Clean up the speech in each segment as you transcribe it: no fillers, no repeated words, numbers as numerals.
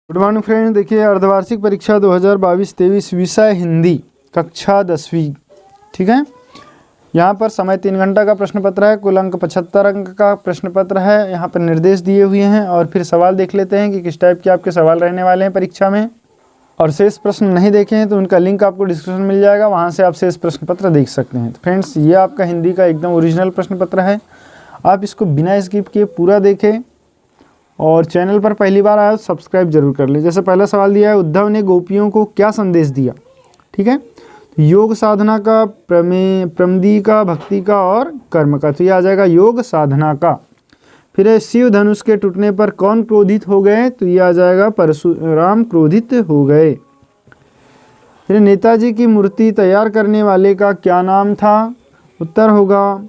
Good morning friend. देखिए अर्धवार्षिक परीक्षा 2022-23 विषय हिंदी कक्षा 10वीं, ठीक है। यहाँ पर समय 3 घंटा का प्रश्न पत्र है, कुल अंक 75 अंक का प्रश्न पत्र है। यहाँ पर निर्देश दिए हुए हैं और फिर सवाल देख लेते हैं कि किस टाइप के आपके सवाल रहने वाले हैं परीक्षा में। और शेष प्रश्न नहीं देखे हैं तो उनका लिंक आपको डिस्क्रिप्शन मिल जाएगा, वहाँ से आप शेष प्रश्न पत्र देख सकते हैं। तो फ्रेंड्स ये आपका हिंदी का एकदम ओरिजिनल प्रश्न पत्र है, आप इसको बिना स्किप किए पूरा देखें और चैनल पर पहली बार आया तो सब्सक्राइब जरूर कर लें। जैसे पहला सवाल दिया है, उद्धव ने गोपियों को क्या संदेश दिया, ठीक है। योग साधना का, प्रमदी का, भक्ति का और कर्म का, तो ये आ जाएगा योग साधना का। फिर है शिव धनुष के टूटने पर कौन क्रोधित हो गए, तो ये आ जाएगा परशुराम क्रोधित हो गए। फिर नेताजी की मूर्ति तैयार करने वाले का क्या नाम था, उत्तर होगा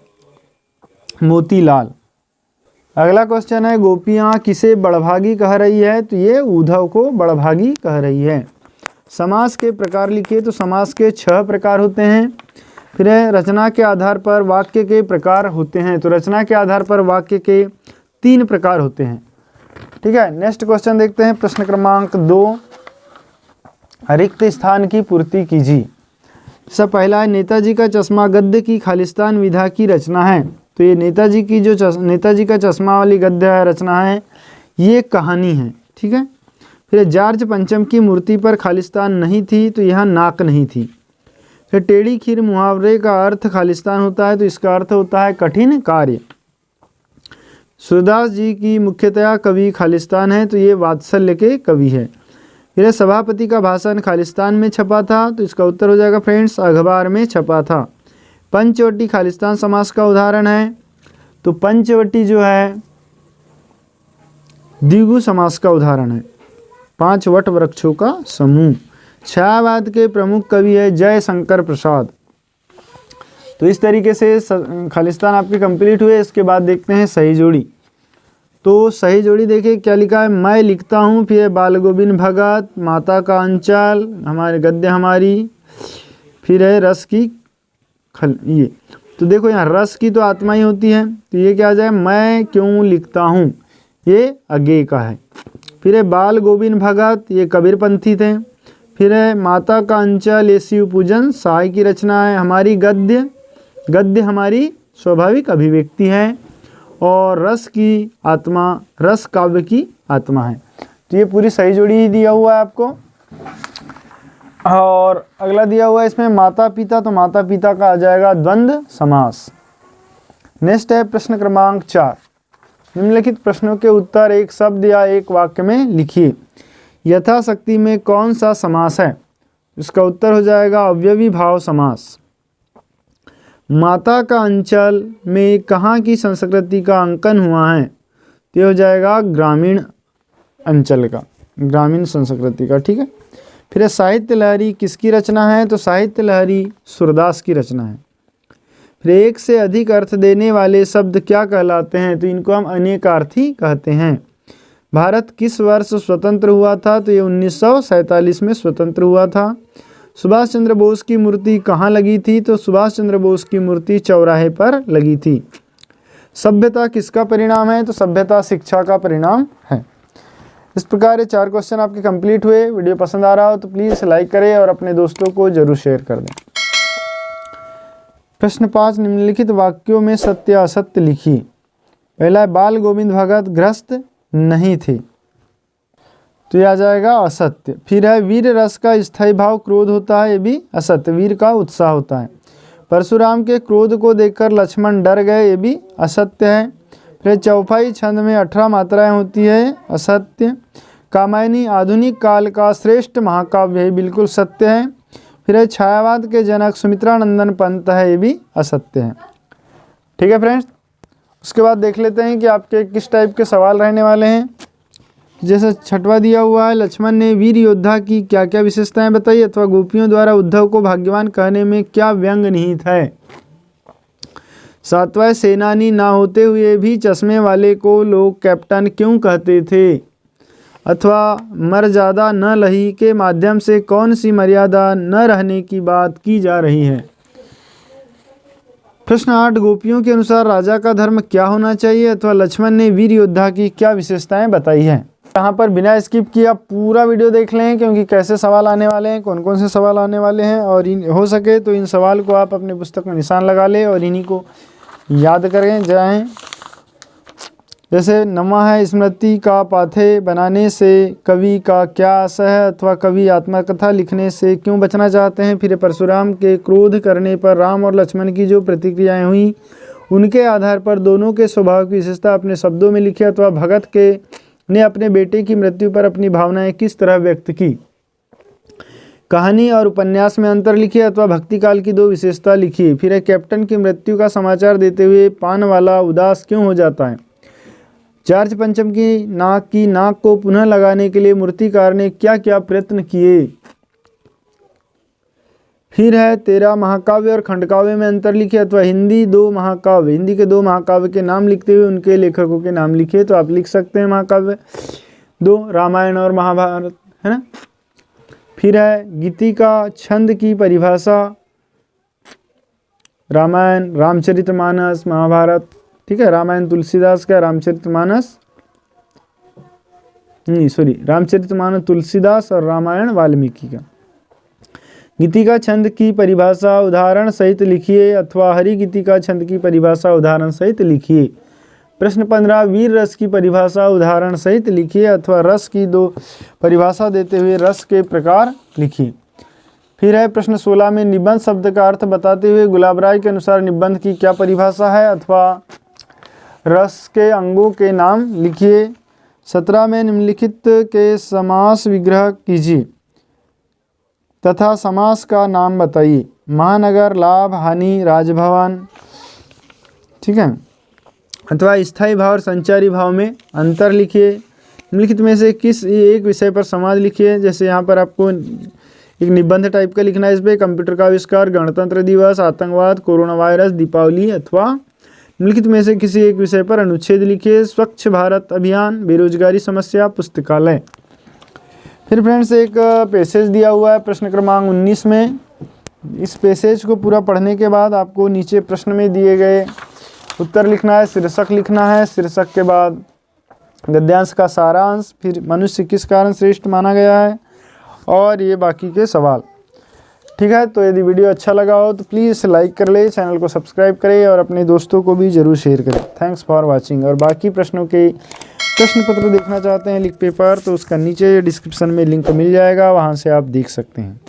मोतीलाल। अगला क्वेश्चन है, गोपियाँ किसे बड़भागी कह रही है, तो ये उद्धव को बड़भागी कह रही है। समास के प्रकार लिखिए, तो समास के 6 प्रकार होते हैं। फिर है रचना के आधार पर वाक्य के प्रकार होते हैं, तो रचना के आधार पर वाक्य के 3 प्रकार होते हैं, ठीक है। नेक्स्ट क्वेश्चन देखते हैं, प्रश्न क्रमांक 2, रिक्त स्थान की पूर्ति कीजिए। सब पहला है, नेताजी का चश्मा गद्य की खालिस्तान विधा की रचना है, तो ये नेताजी की जो नेताजी का चश्मा वाली गद्य रचना है, ये कहानी है, ठीक है। फिर जॉर्ज पंचम की मूर्ति पर खालिस्तान नहीं थी, तो यहाँ नाक नहीं थी। फिर टेढ़ी खीर मुहावरे का अर्थ खालिस्तान होता है, तो इसका अर्थ होता है कठिन कार्य। सूरदास जी की मुख्यतया कवि खालिस्तान है, तो ये वात्सल्य के कवि है। फिर सभापति का भाषण खालिस्तान में छपा था, तो इसका उत्तर हो जाएगा फ्रेंड्स अखबार में छपा था। पंचवटी खालिस्तान समास का उदाहरण है, तो पंचवटी जो है द्विगु समास का उदाहरण है, 5 वट वृक्षों का समूह। छायावाद के प्रमुख कवि है जय शंकर प्रसाद। तो इस तरीके से खालिस्तान आपके कंप्लीट हुए। इसके बाद देखते हैं सही जोड़ी। तो सही जोड़ी देखिए क्या लिखा है, मैं लिखता हूँ, फिर बाल गोविंद भगत, माता का अंचल, हमारे गद्य हमारी, फिर है रस की ये। तो देखो यहाँ रस की तो आत्मा ही होती है, तो ये क्या आ जाए, मैं क्यों लिखता हूँ, ये अज्ञेय का है। फिर है बाल गोविंद भगत, ये कबीरपंथी थे। फिर है माता का अंचल, ये शिव पूजन साय की रचना है। हमारी गद्य हमारी स्वाभाविक अभिव्यक्ति है। और रस की आत्मा रस काव्य की आत्मा है। तो ये पूरी सही जोड़ी ही दिया हुआ है आपको। और अगला दिया हुआ है इसमें माता पिता, तो माता पिता का आ जाएगा द्वंद्व समास। नेक्स्ट है प्रश्न क्रमांक 4, निम्नलिखित प्रश्नों के उत्तर एक शब्द या एक वाक्य में लिखिए। यथाशक्ति में कौन सा समास है, इसका उत्तर हो जाएगा अवयवी भाव समास। माता का अंचल में कहाँ की संस्कृति का अंकन हुआ है, तो हो जाएगा ग्रामीण अंचल का, ग्रामीण संस्कृति का, ठीक है। फिर साहित्य लहरी किसकी रचना है, तो साहित्य लहरी सूरदास की रचना है। फिर एक से अधिक अर्थ देने वाले शब्द क्या कहलाते हैं, तो इनको हम अनेकार्थी कहते हैं। भारत किस वर्ष स्वतंत्र हुआ था, तो ये 1947 में स्वतंत्र हुआ था। सुभाष चंद्र बोस की मूर्ति कहाँ लगी थी, तो सुभाष चंद्र बोस की मूर्ति चौराहे पर लगी थी। सभ्यता किसका परिणाम है, तो सभ्यता शिक्षा का परिणाम है। इस प्रकार ये 4 क्वेश्चन आपके कंप्लीट हुए। वीडियो पसंद आ रहा हो तो प्लीज़ लाइक करें और अपने दोस्तों को जरूर शेयर कर दें। प्रश्न 5, निम्नलिखित वाक्यों में सत्य असत्य लिखिए। पहला है बाल गोविंद भगत ग्रस्त नहीं थे, तो यह आ जाएगा असत्य। फिर है वीर रस का स्थायी भाव क्रोध होता है, ये भी असत्य, वीर का उत्साह होता है। परशुराम के क्रोध को देखकर लक्ष्मण डर गए, ये भी असत्य है। फिर चौपाई छंद में 18 मात्राएं होती है, असत्य। कामायनी आधुनिक काल का श्रेष्ठ महाकाव्य है, बिल्कुल सत्य है। फिर छायावाद के जनक सुमित्रानंदन पंत है, ये भी असत्य है, ठीक है फ्रेंड्स। उसके बाद देख लेते हैं कि आपके किस टाइप के सवाल रहने वाले हैं। जैसे 6वां दिया हुआ है, लक्ष्मण ने वीर योद्धा की क्या क्या विशेषताएं बताई, अथवा गोपियों द्वारा उद्धव को भाग्यवान कहने में क्या व्यंग निहित है। 7वां सेनानी ना होते हुए भी चश्मे वाले को लोग कैप्टन क्यों कहते थे, अथवा मर्यादा न लही के माध्यम से कौन सी मर्यादा न रहने की बात की जा रही है। प्रश्न 8, गोपियों के अनुसार राजा का धर्म क्या होना चाहिए, अथवा लक्ष्मण ने वीर योद्धा की क्या विशेषताएं बताई है। यहाँ पर बिना स्किप किए आप पूरा वीडियो देख लें, क्योंकि कैसे सवाल आने वाले हैं, कौन कौन से सवाल आने वाले हैं, और हो सके तो इन सवाल को आप अपने पुस्तक में निशान लगा लें और इन्हीं को याद करें जाएं। जैसे नमा है, स्मृति का पाथे बनाने से कवि का क्या आशय है, अथवा कवि आत्मकथा लिखने से क्यों बचना चाहते हैं। फिर परशुराम के क्रोध करने पर राम और लक्ष्मण की जो प्रतिक्रियाएं हुई, उनके आधार पर दोनों के स्वभाव की विशेषता अपने शब्दों में लिखी, अथवा भगत के ने अपने बेटे की मृत्यु पर अपनी भावनाएं किस तरह व्यक्त की। कहानी और उपन्यास में अंतर लिखिए, अथवा भक्ति काल की दो विशेषता लिखिए। फिर है कैप्टन की मृत्यु का समाचार देते हुए पान वाला उदास क्यों हो जाता है। जॉर्ज पंचम की नाक को पुनः लगाने के लिए मूर्तिकार ने क्या क्या प्रयत्न किए। फिर है 13 महाकाव्य और खंडकाव्य में अंतर लिखिए, अथवा हिंदी के दो महाकाव्य के नाम लिखते हुए उनके लेखकों के नाम लिखिए। तो आप लिख सकते हैं महाकाव्य 2 रामायण और महाभारत, है ना। फिर है गीतिका छंद की परिभाषा, रामायण, रामचरितमानस, महाभारत, ठीक है। रामायण तुलसीदास का, रामचरितमानस तुलसीदास और रामायण वाल्मीकि का। गीतिका छंद की परिभाषा उदाहरण सहित लिखिए, अथवा हरि गीतिका छंद की परिभाषा उदाहरण सहित लिखिए। प्रश्न 15 वीर रस की परिभाषा उदाहरण सहित लिखिए, अथवा रस की दो परिभाषा देते हुए रस के प्रकार लिखिए। फिर है प्रश्न 16 में निबंध शब्द का अर्थ बताते हुए गुलाब राय के अनुसार निबंध की क्या परिभाषा है, अथवा रस के अंगों के नाम लिखिए। 17 में निम्नलिखित के समास विग्रह कीजिए तथा समास का नाम बताइए। महानगर, लाभ, हानि, राजभवन, ठीक है। अथवा स्थायी भाव और संचारी भाव में अंतर लिखिए। निम्नलिखित में से किस एक विषय पर समाज लिखिए। जैसे यहाँ पर आपको एक निबंध टाइप का लिखना है, इस पर कंप्यूटर का आविष्कार, गणतंत्र दिवस, आतंकवाद, कोरोना वायरस, दीपावली, अथवा निम्नलिखित में से किसी एक विषय पर अनुच्छेद लिखिए। स्वच्छ भारत अभियान, बेरोजगारी समस्या, पुस्तकालय। फिर फ्रेंड्स एक पैसेज दिया हुआ है प्रश्न क्रमांक 19 में। इस पैसेज को पूरा पढ़ने के बाद आपको नीचे प्रश्न में दिए गए उत्तर लिखना है, शीर्षक लिखना है, शीर्षक के बाद गद्यांश का सारांश, फिर मनुष्य किस कारण श्रेष्ठ माना गया है, और ये बाकी के सवाल, ठीक है। तो यदि वीडियो अच्छा लगा हो तो प्लीज़ लाइक कर ले, चैनल को सब्सक्राइब करें और अपने दोस्तों को भी ज़रूर शेयर करें। Thanks for watching. और बाकी प्रश्नों के प्रश्न पत्र देखना चाहते हैं लिख पेपर, तो उसका नीचे डिस्क्रिप्शन में लिंक मिल जाएगा, वहाँ से आप देख सकते हैं।